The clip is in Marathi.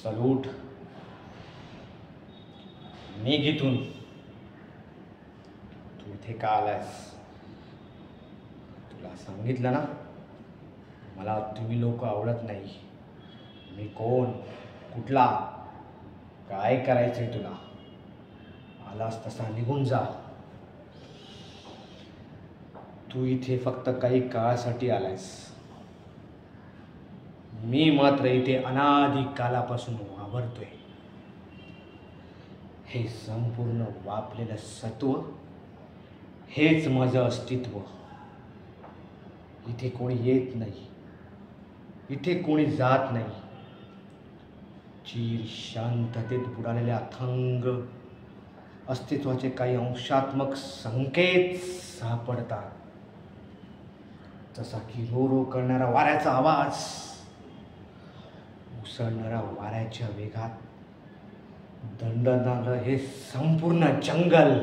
चल उठ, निघ इथून. तू इथे का आलायस? तुला सांगितलं ना, मला तुम्ही लोक आवडत नाही. मी कोण, कुठला, काय करायचंय तुला? आलास तसा निघून जा. तू इथे फक्त काही काळासाठी आलायस. मी मात्र इथे अनादी कालापासून वावरतोय. हे संपूर्ण वापलेलं सत्व हेच माझं अस्तित्व. इथे कोणी येत नाही, इथे कोणी जात नाही. चीर शांततेत बुडालेल्या अथांग अस्तित्वाचे काही अंशात्मक संकेत सापडतात. जसा की रो रो करणारा वाऱ्याचा आवाज, उसळणाऱ्या वाऱ्याच्या वेगात दंडनालं हे संपूर्ण जंगल.